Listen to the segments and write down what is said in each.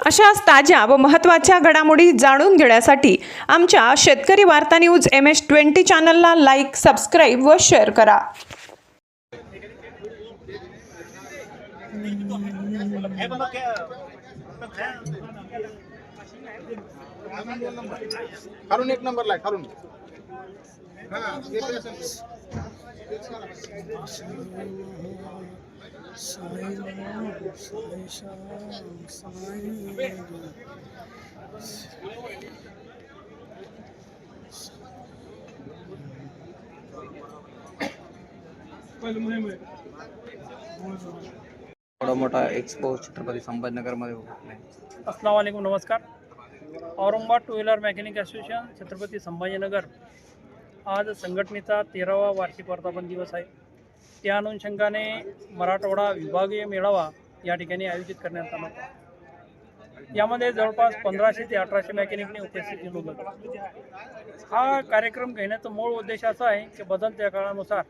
अशाच ताज्या व महत्त्वाच्या घडामोडी जाणून घेण्यासाठी आमच्या शेतकरी वार्ता न्यूज MS20 चॅनलला लाईक, सबस्क्राईब व शेअर करा. खालून एक नंबर लाय खालून. थोड़ा मोठा एक्सपो छत्रपती संभाजीनगर मध्ये होत नाही. अस्सलाम वालेकुम, नमस्कार. Aurangabad two wheeler mechanic association Chhatrapati Sambhajinagar आज संघटनेचा 13वा वार्षिक वर्धापन दिवस आहे. त्या अनुषंगाने मराठवाडा विभागीय मेळावा या ठिकाणी आयोजित करण्यात आला. यामध्ये जवळपास 1500 ते 1800 मेकॅनिकने उपस्थिती नोंदवली. हा कार्यक्रम घेण्याचा मूळ उद्देश असा आहे की बदलत्या काळानुसार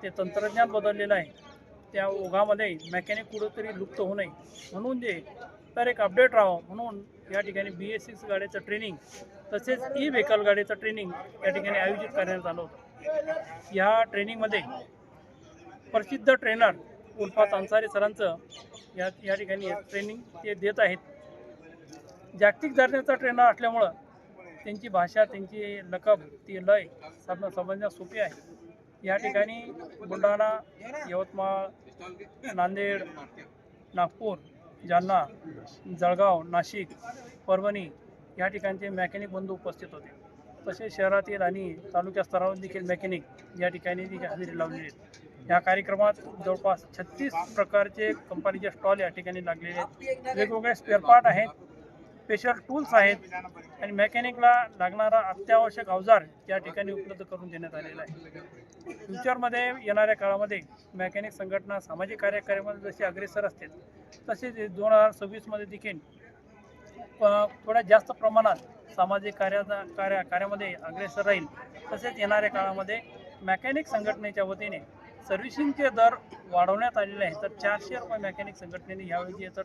ते तंत्रज्ञान बदललेलं आहे, त्या ओघामध्ये मेकॅनिक कुठंतरी लुप्त होऊ नये म्हणून तर एक अपडेट राहावं म्हणून या ठिकाणी BS6 गाड्याचं ट्रेनिंग तसेच ई-व्हेकल गाडीचं ट्रेनिंग या ठिकाणी आयोजित करण्यात आलं होतं. या ट्रेनिंगमध्ये प्रसिद्ध ट्रेनर उल्फात अन्सारी सरांचं या ठिकाणी ट्रेनिंग ते देत आहेत. जागतिक दर्जाचा ट्रेनर असल्यामुळं त्यांची भाषा, त्यांची लकब, ती लय समजण्यास सोपी आहे. या ठिकाणी बुलढाणा, यवतमाळ, नांदेड, नागपूर, जालना, जळगाव, नाशिक, परभणी या ठिकाणचे मेकॅनिक बंधू उपस्थित होते. तसेच शहरातील आणि तालुका स्तरावर देखील मेकॅनिक या ठिकाणी हजेरी लावलेली आहेत. या कार्यक्रमात जवळपास 36 प्रकारचे कंपनीचे स्टॉल या ठिकाणी लागलेले आहेत. वेगवेगळे स्पेअर पार्ट आहेत, स्पेशल टूल्स आहेत आणि मेकॅनिकला लागणारा अत्यावश्यक अवजार या ठिकाणी उपलब्ध करून देण्यात आलेला आहे. फ्युचरमध्ये येणाऱ्या काळामध्ये मेकॅनिक संघटना सामाजिक कार्यामध्ये जशी अग्रेसर असते तसेच 2026मध्ये देखील थोड्या जास्त प्रमाणात सामाजिक कार्यामध्ये अग्रेसर राहील. तसेच येणाऱ्या काळामध्ये मेकॅनिक संघटनेच्या वतीने सर्व्हिसिंगचे दर वाढवण्यात आलेले आहे. तर 400 रुपये मेकॅनिक संघटनेने यावेळी याचा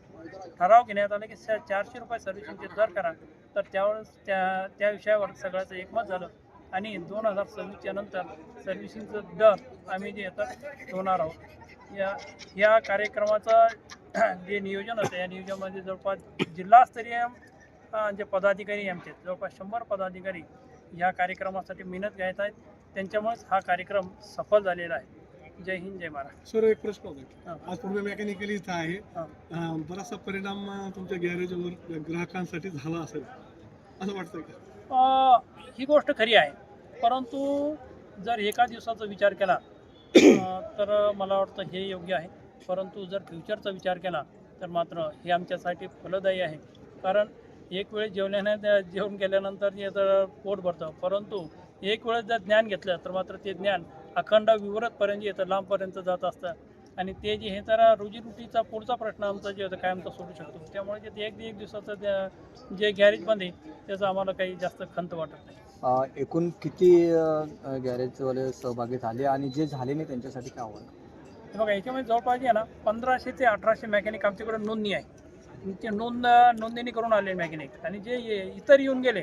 ठराव घेण्यात आला की 400 रुपये सर्व्हिसिंगचे दर करा. तर त्या विषयावर सगळ्याचं एकमत झालं आणि 2026च्या नंतर सर्व्हिसिंगचं दर आम्ही जे येतं ठेवणार आहोत. या कार्यक्रमाचं जे नियोजन होतं या नियोजनामध्ये जवळपास जिल्हास्तरीय जे पदाधिकारी आमचे जवळपास 100 पदाधिकारी या कार्यक्रमासाठी मेहनत घेत आहेत. त्यांच्यामुळेच हा कार्यक्रम सफल झालेला आहे. जय हिंद, जय महाराष्ट्र. सर, एक प्रश्न होता. आज पूर्वी मेकॅनिकली इथं आहे, बराचसा परिणाम तुमच्या गॅरेजवर ग्राहकांसाठी झाला असेल असं वाटतं का? ही गोष्ट खरी आहे, परंतु जर एका दिवसाचा विचार केला तर मला वाटतं हे योग्य आहे. परंतु जर फ्युचरचा विचार केला तर मात्र हे आमच्यासाठी फलदायी आहे. कारण एक वेळ जेवण केल्यानंतर जे तर पोट भरतं, परंतु एक वेळेस जर ज्ञान घेतलं तर मात्र ते ज्ञान अखंड विवरतपर्यंत येतं, लांबपर्यंत जात असतं आणि ते जे हे तर रोजीरोटीचा पुढचा प्रश्न आमचा जे होतं कायमचा सोडू शकतो. त्यामुळे जे एक दिवसाचं जे गॅरेज बंद आहे त्याचं आम्हाला काही जास्त खंत वाटत नाही. एकूण किती गॅरेजवाले सहभागी झाले आणि जे झाले नाही त्यांच्यासाठी काय आव्हान? बघा, याच्यामध्ये जवळपास आहे ना 1500 ते 1800 मेकॅनिक आमच्याकडे नोंदणी आहे. ते नोंदणी करून आले मेकॅनिक आणि जे इतर येऊन गेले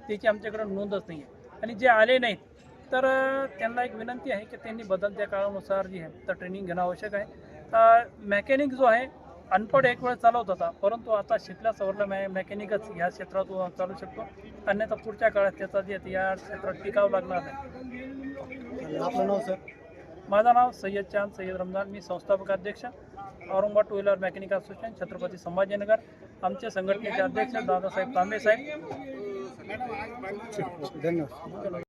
त्याची आमच्याकडे नोंदच नाही आहे. आणि जे आले नाहीत तर त्यांना एक विनंती आहे की त्यांनी बदलत्या काळानुसार जे आहे तर ट्रेनिंग घेणं आवश्यक आहे. मेकॅनिक जो आहे अनपढ एक वेळ चालवत होता, परंतु आता शिकल्या सवरला मेकॅनिकच ह्या क्षेत्रात चालू शकतो. अन्यथा पुढच्या काळात त्याचा जे या क्षेत्रात टिकावं लागणार नाही. आपलं नाव सर? माझं नाव सय्यद चांद सय्यद रमजान. मी संस्थापक अध्यक्ष Aurangabad two wheeler mechanic association Chhatrapati Sambhajinagar. आमचे संघटनेचे अध्यक्ष दादासाहेब तांबे साहेब. धन्यवाद.